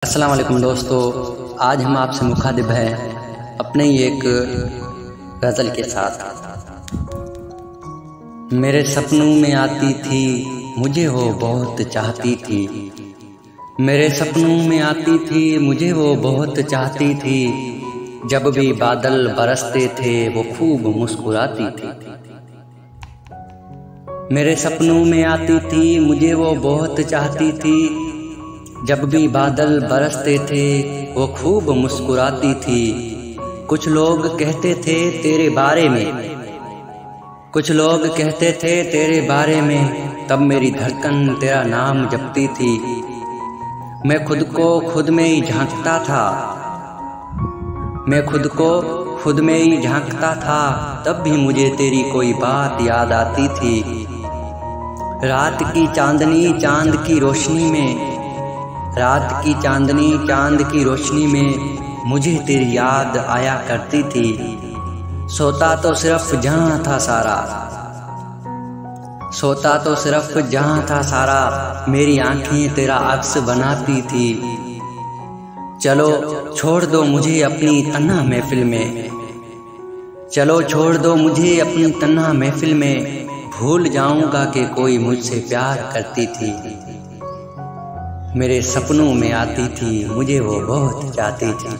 अस्सलाम वालेकुम दोस्तों, आज हम आपसे मुखातिब हैं अपने ही एक गज़ल के साथ। मेरे सपनों में आती थी, मुझे वो बहुत चाहती थी। मेरे सपनों में आती थी, मुझे वो बहुत चाहती थी। जब भी बादल बरसते थे वो खूब मुस्कुराती थी। मेरे सपनों में आती थी, मुझे वो बहुत चाहती थी। जब भी बादल बरसते थे वो खूब मुस्कुराती थी। कुछ लोग कहते थे तेरे बारे में, कुछ लोग कहते थे तेरे बारे में, तब मेरी धड़कन तेरा नाम जपती थी। मैं खुद को खुद में ही झांकता था, मैं खुद को खुद में ही झांकता था, तब भी मुझे तेरी कोई बात याद आती थी। रात की चांदनी चांद की रोशनी में, रात की चांदनी चांद की रोशनी में मुझे तेरी याद आया करती थी। सोता तो सिर्फ जहां था सारा, सोता तो सिर्फ जहां था सारा, मेरी आंखें तेरा अक्स बनाती थी। चलो छोड़ दो मुझे अपनी तन्हा महफिल में, चलो छोड़ दो मुझे अपनी तन्हा महफिल में, भूल जाऊंगा कि कोई मुझसे प्यार करती थी। मेरे सपनों में आती थी, मुझे वो बहुत चाहती थी।